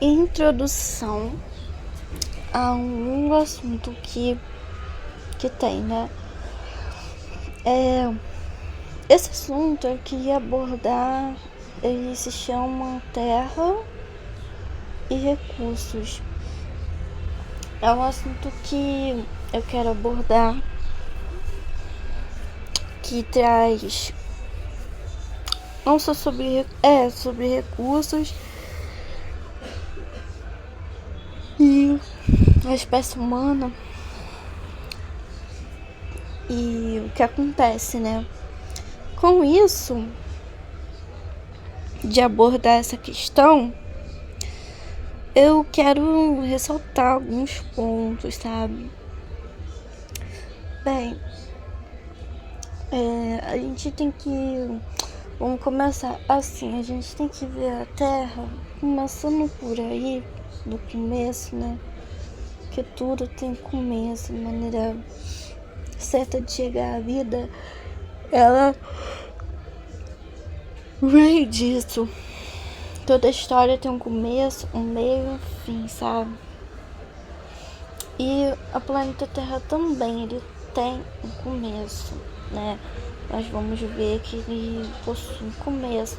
introdução a um assunto que tem, né? Esse assunto eu queria abordar, ele se chama Terra e Recursos. É um assunto que eu quero abordar, que traz não só sobre recursos e a espécie humana e o que acontece, né? Com isso, de abordar essa questão, eu quero ressaltar alguns pontos, sabe? Bem, a gente tem que. Vamos começar assim, a gente tem que ver a Terra começando por aí, do começo, né? Que tudo tem começo, maneira certa de chegar à vida, ela vem disso. Toda história tem um começo, um meio e um fim, sabe? E o planeta Terra também, ele tem um começo, né? Nós vamos ver que ele possui um começo.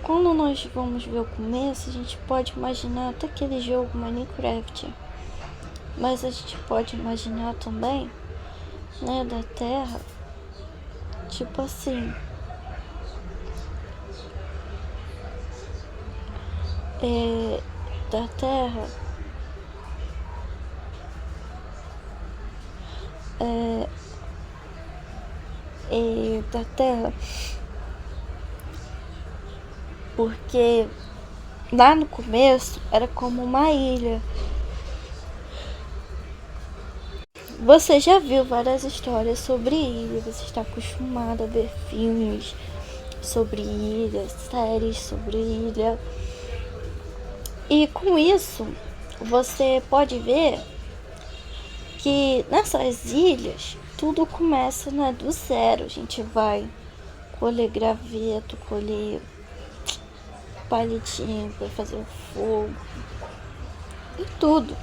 Quando nós vamos ver o começo, a gente pode imaginar até aquele jogo Minecraft. Mas a gente pode imaginar também, né, da Terra, tipo assim, da Terra, da Terra, porque lá no começo era como uma ilha. Você já viu várias histórias sobre ilha, você está acostumado a ver filmes sobre ilha, séries sobre ilha. E com isso, você pode ver que nessas ilhas tudo começa, né, do zero. A gente vai colher graveto, colher palitinho para fazer o fogo e tudo.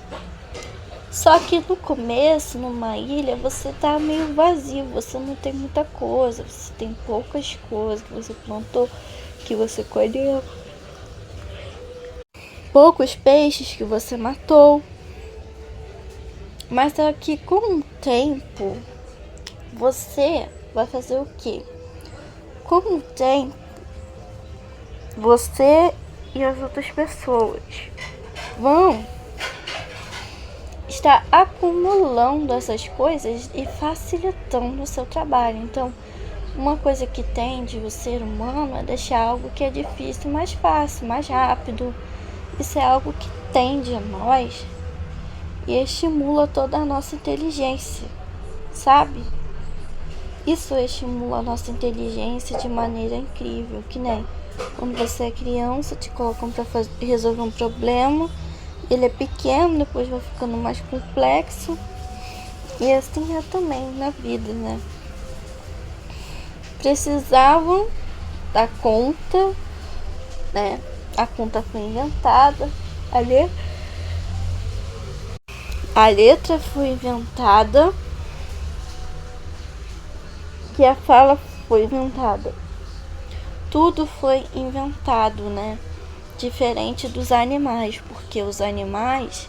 Só que no começo, numa ilha, você tá meio vazio, você não tem muita coisa, você tem poucas coisas que você plantou, que você colheu, poucos peixes que você matou. Mas é que com o tempo, você vai fazer o quê? Com o tempo, você e as outras pessoas vão estar acumulando essas coisas e facilitando o seu trabalho. Então, uma coisa que tende o ser humano é deixar algo que é difícil mais fácil, mais rápido. Isso é algo que tende a nós e estimula toda a nossa inteligência, sabe? Isso estimula a nossa inteligência de maneira incrível, que nem quando você é criança, te colocam para resolver um problema, ele é pequeno, depois vai ficando mais complexo, e assim é também na vida, né? Precisavam da conta, né? A conta foi inventada, a letra foi inventada, que a fala foi inventada. Tudo foi inventado, né? Diferente dos animais, porque os animais,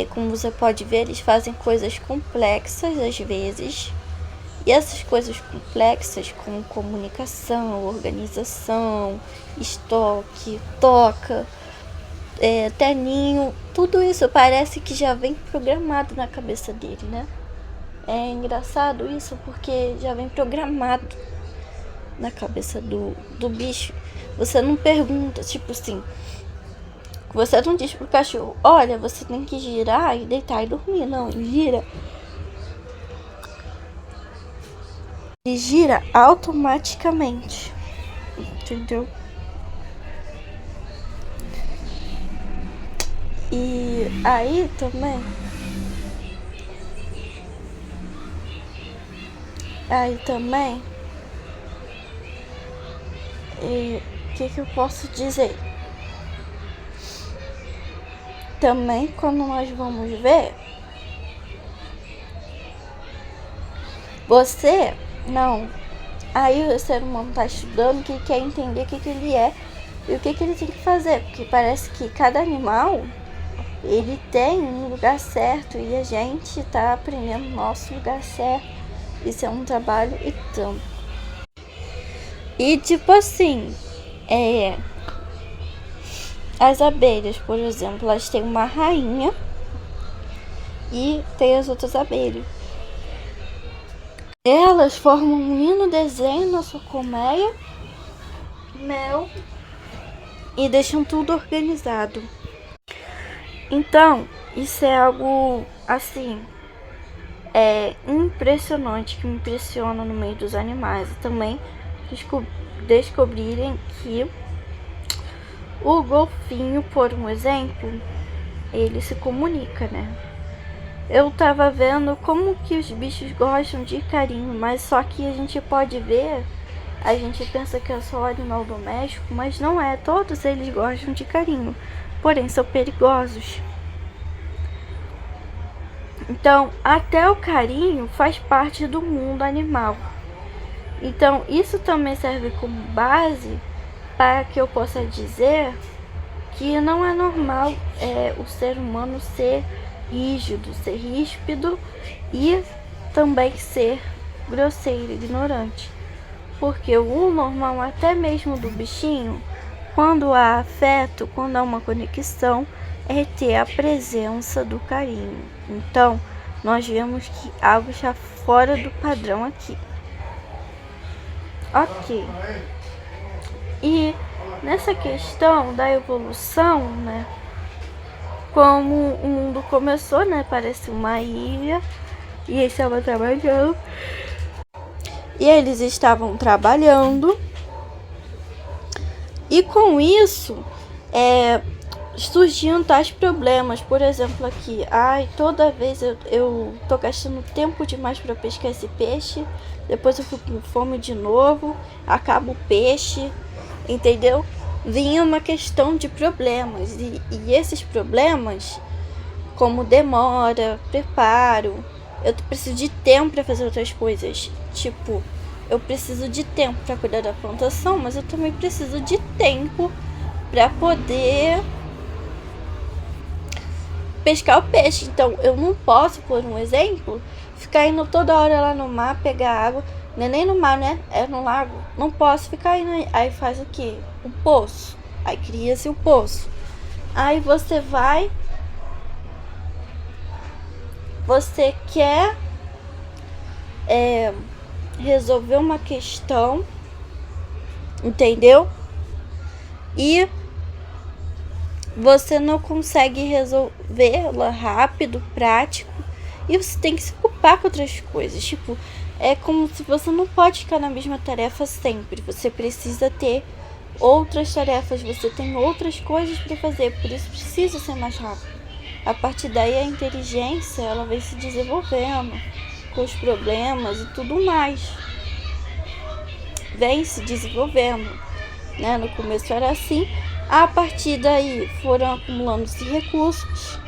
como você pode ver, eles fazem coisas complexas às vezes. E essas coisas complexas, como comunicação, organização, estoque, toca, terninho, tudo isso parece que já vem programado na cabeça dele, né? É engraçado isso porque já vem programado na cabeça do bicho. Você não pergunta, tipo assim, você não diz pro cachorro, olha, você tem que girar e deitar e dormir. Não, ele gira automaticamente, entendeu? E aí também, o que eu posso dizer? também quando nós vamos ver, aí o ser humano tá estudando, que quer entender o que ele é e o que ele tem que fazer, porque parece que cada animal, ele tem um lugar certo e a gente tá aprendendo o nosso lugar certo. Isso é um trabalho e tanto. E tipo assim, as abelhas, por exemplo, elas têm uma rainha e tem as outras abelhas. Elas formam um lindo desenho na sua colmeia, mel, e deixam tudo organizado. Então, isso é algo assim, impressionante, que me impressiona no meio dos animais. E também descobrirem que o golfinho, por um exemplo, ele se comunica, né? Eu tava vendo como que os bichos gostam de carinho, mas só que a gente pode ver, a gente pensa que é só animal doméstico, mas não é, todos eles gostam de carinho, porém são perigosos. Então, até o carinho faz parte do mundo animal. Então, isso também serve como base para que eu possa dizer que não é normal o ser humano ser rígido, ser ríspido e também ser grosseiro, ignorante. Porque o normal, até mesmo do bichinho, quando há afeto, quando há uma conexão, é ter a presença do carinho. Então, nós vemos que algo está fora do padrão aqui. Ok. E nessa questão da evolução, né? Como o mundo começou, né? Parece uma ilha. E eles estavam trabalhando. E com isso, surgiam tais problemas. Por exemplo, aqui, toda vez eu tô gastando tempo demais para pescar esse peixe, depois eu fico com fome de novo, acaba o peixe, entendeu? Vinha uma questão de problemas, e esses problemas, como demora, preparo, eu preciso de tempo para fazer outras coisas, tipo, eu preciso de tempo para cuidar da plantação, mas eu também preciso de tempo para poder pescar o peixe. Então eu não posso, por um exemplo, ficar indo toda hora lá no mar pegar água. Não é nem no mar, né? É no lago. Não posso ficar indo aí faz o quê? Um poço. Aí cria-se o poço. Aí você vai, você quer resolver uma questão, entendeu? E você não consegue resolvê-la rápido, prático, e você tem que se ocupar com outras coisas. Tipo, é como se você não pode ficar na mesma tarefa sempre. Você precisa ter outras tarefas, você tem outras coisas para fazer, por isso precisa ser mais rápido. A partir daí a inteligência, ela vai se desenvolvendo com os problemas e tudo mais. Vem se desenvolvendo, né? No começo era assim. A partir daí foram acumulando-se recursos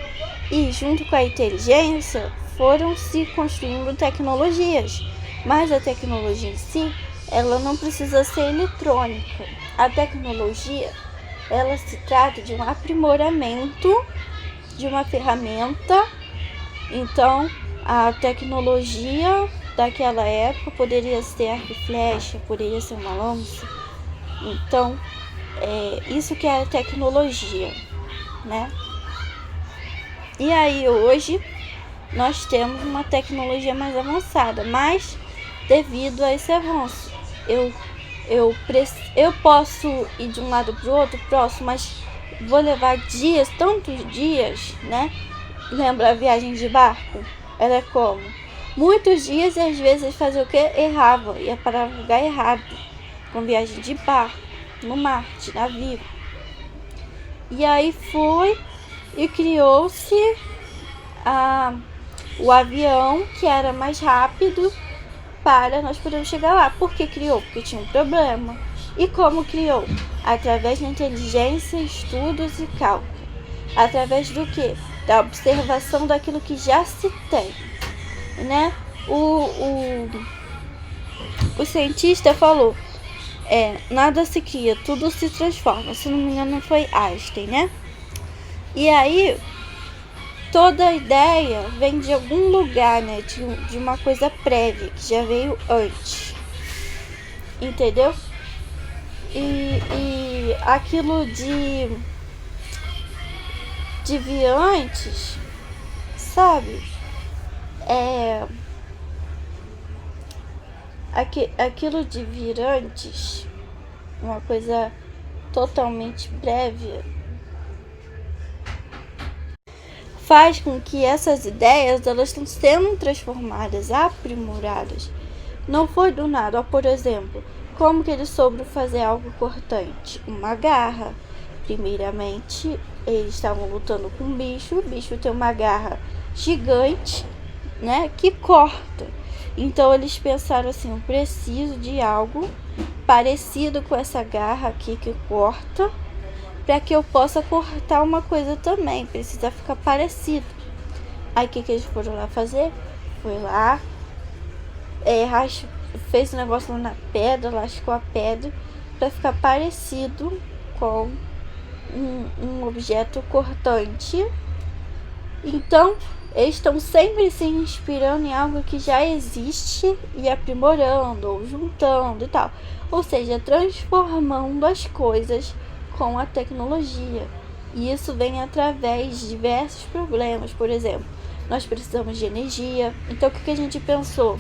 e junto com a inteligência foram se construindo tecnologias. Mas a tecnologia em si, ela não precisa ser eletrônica. A tecnologia, ela se trata de um aprimoramento de uma ferramenta. Então, a tecnologia daquela época poderia ser arco e flecha, poderia ser uma lança. Então, isso que é a tecnologia, né? E aí hoje nós temos uma tecnologia mais avançada, mas devido a esse avanço, eu posso ir de um lado para o outro, próximo, mas vou levar dias, tantos dias, né? Lembra a viagem de barco? Era como? Muitos dias e às vezes fazia o que? Errava, ia para o lugar errado, com viagem de barco, no mar, de navio. E aí foi e criou-se o avião, que era mais rápido para nós podermos chegar lá. Por que criou? Porque tinha um problema. E como criou? Através da inteligência, estudos e cálculo. Através do quê? Da observação daquilo que já se tem, né? O cientista falou, nada se cria, tudo se transforma. Se não me engano foi Einstein, né? E aí, toda ideia vem de algum lugar, né? De uma coisa prévia, que já veio antes. Entendeu? E aquilo de vir antes, sabe? Aquilo de vir antes, uma coisa totalmente prévia, faz com que essas ideias elas estão sendo transformadas, aprimoradas. Não foi do nada. Por exemplo, como que eles soube fazer algo cortante? Uma garra. Primeiramente, eles estavam lutando com um bicho. O bicho tem uma garra gigante, né, que corta. Então eles pensaram assim, eu preciso de algo parecido com essa garra aqui que corta, para que eu possa cortar uma coisa também, precisa ficar parecido. Aí o que eles foram lá fazer? Foi lá, fez um negócio lá na pedra, lascou a pedra, para ficar parecido com um objeto cortante. Então, eles estão sempre se inspirando em algo que já existe e aprimorando, ou juntando e tal. Ou seja, transformando as coisas com a tecnologia. E isso vem através de diversos problemas. Por exemplo, nós precisamos de energia. Então, o que a gente pensou?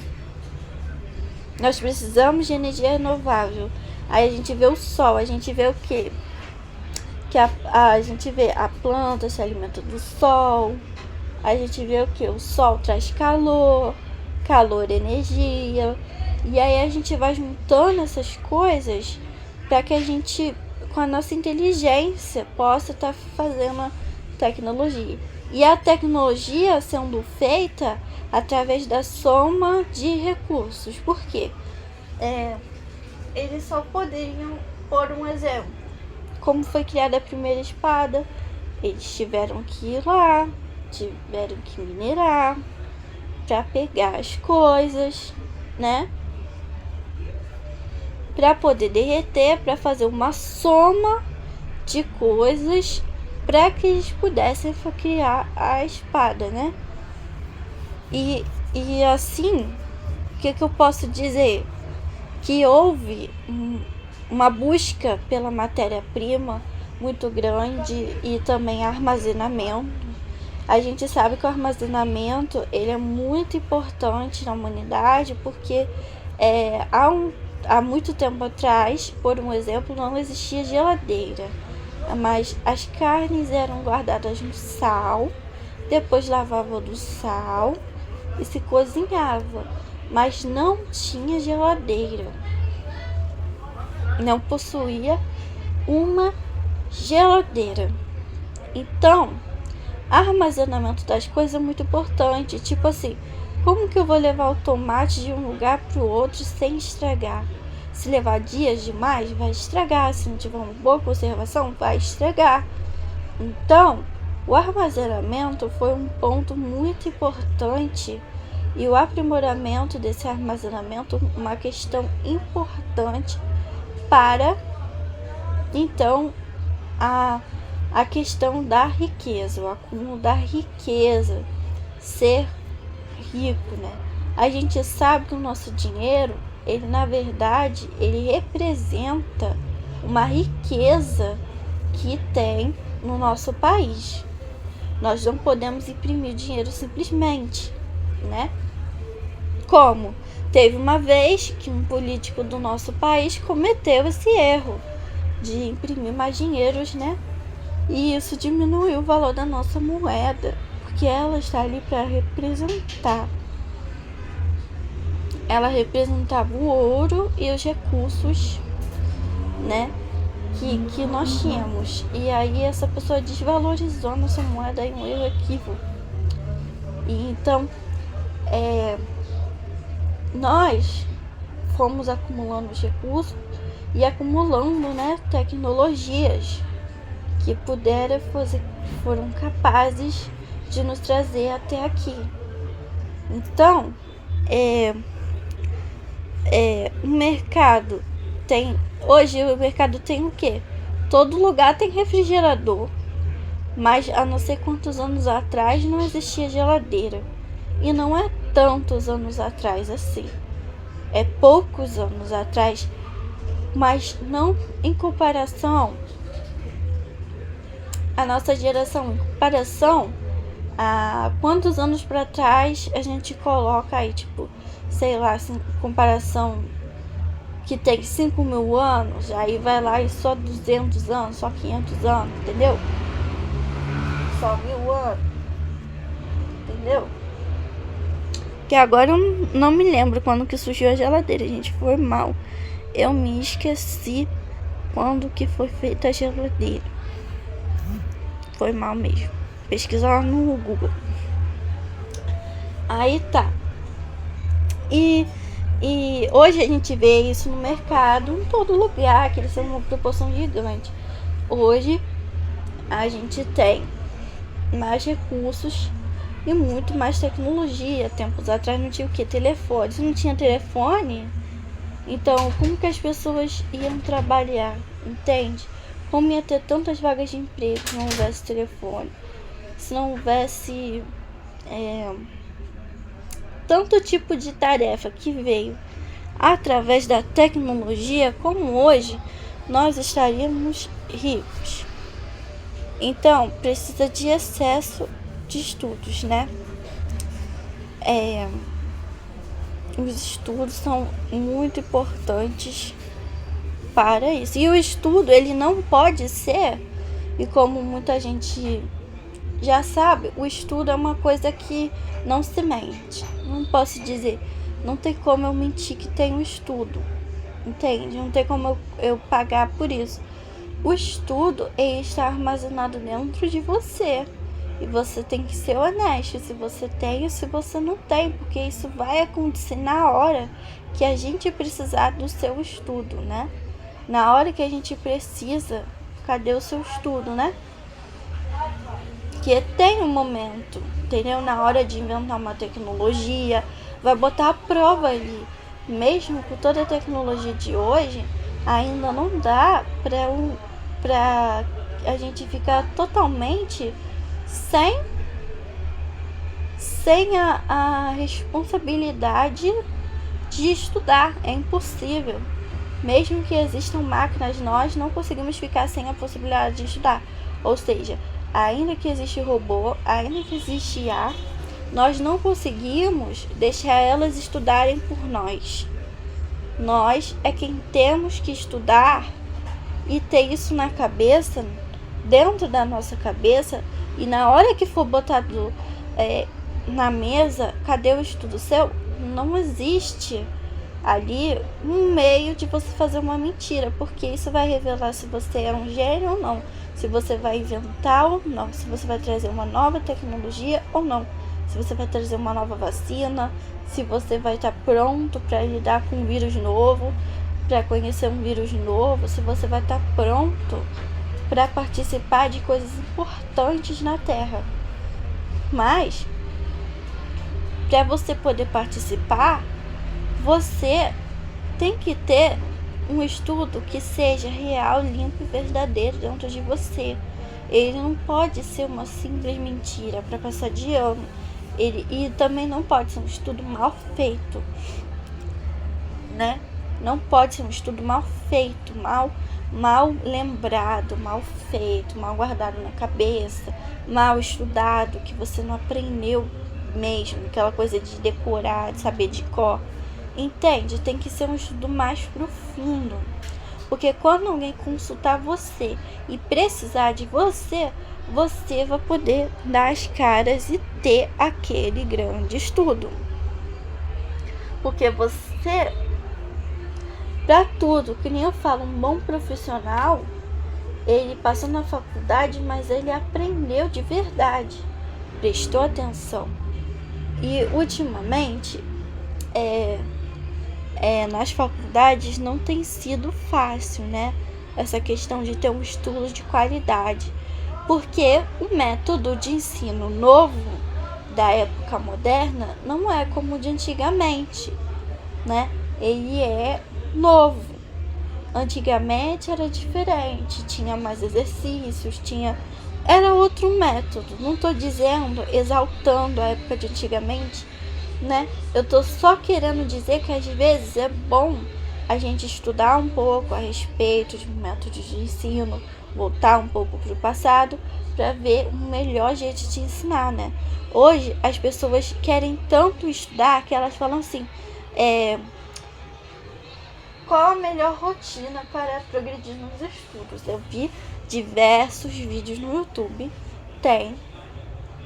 Nós precisamos de energia renovável. Aí a gente vê o sol, a gente vê o quê? Que a gente vê a planta se alimenta do sol. A gente vê o que? O sol traz calor, energia. E aí a gente vai juntando essas coisas para que a gente, com a nossa inteligência, possa estar fazendo tecnologia. E a tecnologia sendo feita através da soma de recursos. Por quê? Eles só poderiam, por um exemplo, como foi criada a primeira espada, eles tiveram que ir lá, tiveram que minerar para pegar as coisas, né? Para poder derreter, para fazer uma soma de coisas para que eles pudessem criar a espada, né? E assim, o que eu posso dizer? Que houve uma busca pela matéria-prima muito grande e também armazenamento. A gente sabe que o armazenamento ele é muito importante na humanidade porque há muito tempo atrás, por um exemplo, não existia geladeira, mas as carnes eram guardadas no sal, depois lavava do sal e se cozinhava, mas não tinha geladeira, não possuía uma geladeira. Então, armazenamento das coisas é muito importante. Tipo assim, como que eu vou levar o tomate de um lugar para o outro sem estragar? Se levar dias demais, vai estragar. Se não tiver uma boa conservação, vai estragar. Então, o armazenamento foi um ponto muito importante e o aprimoramento desse armazenamento uma questão importante para, então, a questão da riqueza, o acúmulo da riqueza, ser rico, né? A gente sabe que o nosso dinheiro, ele na verdade, ele representa uma riqueza que tem no nosso país. Nós não podemos imprimir dinheiro simplesmente, né? Como? Teve uma vez que um político do nosso país cometeu esse erro de imprimir mais dinheiros, né? E isso diminuiu o valor da nossa moeda, porque ela está ali para representar. Ela representava o ouro e os recursos, né, que nós tínhamos. E aí essa pessoa desvalorizou a nossa moeda em um erro equívoco. E então, nós fomos acumulando os recursos e acumulando, né, tecnologias que foram capazes de nos trazer até aqui. Então, o mercado hoje o mercado tem o quê? Todo lugar tem refrigerador, mas há não sei quantos anos atrás não existia geladeira. E não é tantos anos atrás assim, é poucos anos atrás, mas não em comparação à nossa geração, em comparação a quantos anos para trás a gente coloca aí, tipo, sei lá, assim, comparação que tem 5.000 anos, aí vai lá e só 200 anos, só 500 anos, entendeu? Só 1.000 anos, entendeu? Que agora eu não me lembro quando que surgiu a geladeira, gente, foi mal. Eu me esqueci quando que foi feita a geladeira. Foi mal mesmo. Pesquisa lá no Google. Aí tá. E hoje a gente vê isso no mercado, em todo lugar, que eles são uma proporção gigante. Hoje a gente tem mais recursos e muito mais tecnologia. Tempos atrás não tinha o que? Telefone. Se não tinha telefone, então como que as pessoas iam trabalhar? Entende? Como ia ter tantas vagas de emprego se não houvesse telefone? Se não houvesse tanto tipo de tarefa que veio através da tecnologia, como hoje nós estaríamos ricos. Então precisa de excesso de estudos, né? Os estudos são muito importantes para isso. E o estudo, ele não pode ser, e como muita gente já sabe, o estudo é uma coisa que não se mente. Não posso dizer, não tem como eu mentir que tem um estudo, entende? Não tem como eu pagar por isso. O estudo está armazenado dentro de você. E você tem que ser honesto, se você tem ou se você não tem, porque isso vai acontecer na hora que a gente precisar do seu estudo, né? Na hora que a gente precisa, cadê o seu estudo, né? Que tem um momento, entendeu? Na hora de inventar uma tecnologia, vai botar a prova ali. Mesmo com toda a tecnologia de hoje, ainda não dá pra a gente ficar totalmente sem a responsabilidade de estudar. É impossível. Mesmo que existam máquinas, nós não conseguimos ficar sem a possibilidade de estudar. Ou seja, ainda que existe robô, ainda que existe IA, nós não conseguimos deixar elas estudarem por nós. Nós é quem temos que estudar e ter isso na cabeça, dentro da nossa cabeça, e na hora que for botado na mesa, cadê o estudo seu? Não existe ali um meio de você fazer uma mentira, porque isso vai revelar se você é um gênio ou não, se você vai inventar ou não, se você vai trazer uma nova tecnologia ou não, se você vai trazer uma nova vacina, se você vai estar pronto para lidar com um vírus novo, para conhecer um vírus novo, se você vai estar pronto para participar de coisas importantes na Terra. Mas para você poder participar, você tem que ter um estudo que seja real, limpo e verdadeiro dentro de você. Ele não pode ser uma simples mentira para passar de ano. E também não pode ser um estudo mal feito, né? Não pode ser um estudo mal feito, mal lembrado, mal feito, mal guardado na cabeça, mal estudado, que você não aprendeu mesmo, aquela coisa de decorar, de saber de cor. Entende? Tem que ser um estudo mais profundo. Porque quando alguém consultar você e precisar de você, você vai poder dar as caras e ter aquele grande estudo. Porque você, para tudo, que nem eu falo, um bom profissional, ele passou na faculdade, mas ele aprendeu de verdade, prestou atenção. E ultimamente, nas faculdades não tem sido fácil, né? essa questão de ter um estudo de qualidade, porque o método de ensino novo da época moderna não é como o de antigamente, né? Ele é novo. Antigamente era diferente, tinha mais exercícios, era outro método. Não estou dizendo, exaltando a época de antigamente, né? Eu tô só querendo dizer que às vezes é bom a gente estudar um pouco a respeito de métodos de ensino, voltar um pouco para o passado para ver um melhor jeito de ensinar, né? Hoje as pessoas querem tanto estudar que elas falam assim, qual a melhor rotina para progredir nos estudos? Eu vi diversos vídeos no YouTube,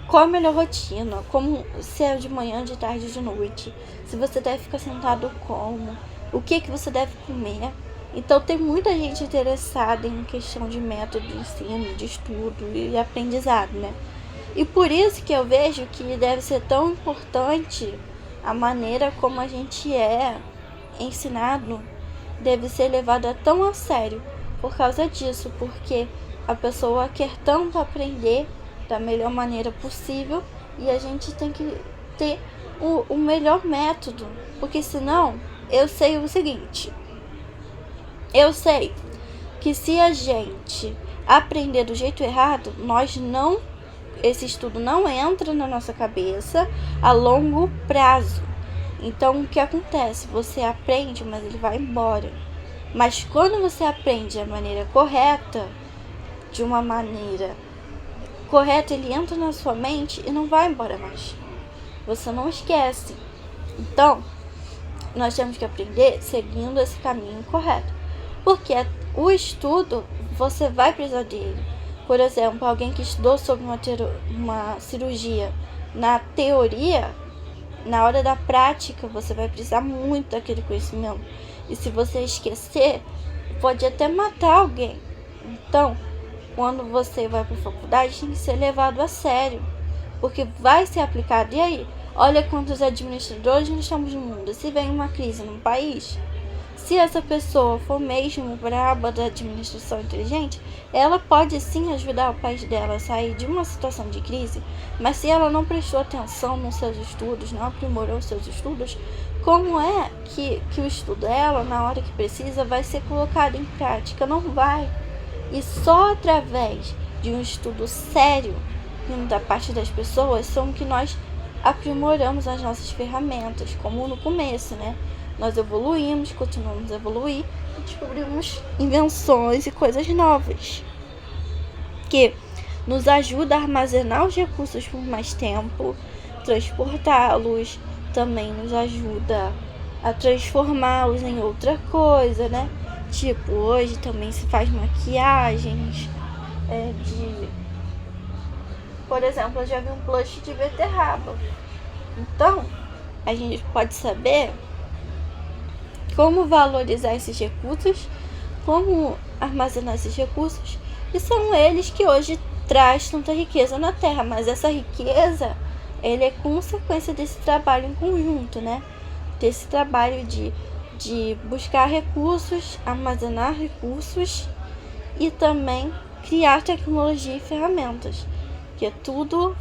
qual a melhor rotina, como se é de manhã, de tarde, de noite, se você deve ficar sentado como, o que você deve comer. Então tem muita gente interessada em questão de método de ensino, de estudo e aprendizado, né? E por isso que eu vejo que deve ser tão importante a maneira como a gente é ensinado, deve ser levada tão a sério por causa disso, porque a pessoa quer tanto aprender da melhor maneira possível e a gente tem que ter o melhor método, porque senão eu sei o seguinte, eu sei que se a gente aprender do jeito errado, esse estudo não entra na nossa cabeça a longo prazo. Então o que acontece? Você aprende, mas ele vai embora. Mas quando você aprende da maneira correta, de uma maneira correta, ele entra na sua mente e não vai embora mais. Você não esquece. Então, nós temos que aprender seguindo esse caminho correto. Porque o estudo, você vai precisar dele. Por exemplo, alguém que estudou sobre uma cirurgia na teoria, na hora da prática, você vai precisar muito daquele conhecimento. E se você esquecer, pode até matar alguém. Então, quando você vai para a faculdade, tem que ser levado a sério, porque vai ser aplicado. E aí, olha quantos administradores nós estamos no mundo. Se vem uma crise num país, se essa pessoa for mesmo braba da administração inteligente, ela pode sim ajudar o país dela a sair de uma situação de crise, mas se ela não prestou atenção nos seus estudos, não aprimorou os seus estudos, como é que o estudo dela, na hora que precisa, vai ser colocado em prática? Não vai. E só através de um estudo sério vindo da parte das pessoas são que nós aprimoramos as nossas ferramentas, como no começo, né? Nós evoluímos, continuamos a evoluir e descobrimos invenções e coisas novas que nos ajuda a armazenar os recursos por mais tempo, transportá-los, também nos ajuda a transformá-los em outra coisa, né? Tipo, hoje também se faz maquiagens por exemplo, eu já vi um blush de beterraba. Então, a gente pode saber como valorizar esses recursos, como armazenar esses recursos, e são eles que hoje traz tanta riqueza na Terra, mas essa riqueza, ele é consequência desse trabalho em conjunto, né? Desse trabalho de buscar recursos, armazenar recursos e também criar tecnologia e ferramentas, que tudo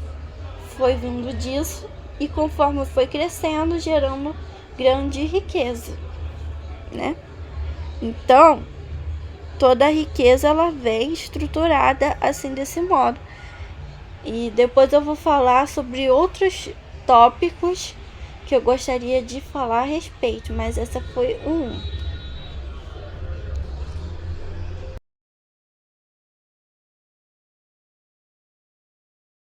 foi vindo disso e conforme foi crescendo, gerando grande riqueza, né? Então, toda a riqueza ela vem estruturada assim desse modo. E depois eu vou falar sobre outros tópicos que eu gostaria de falar a respeito, mas essa foi um.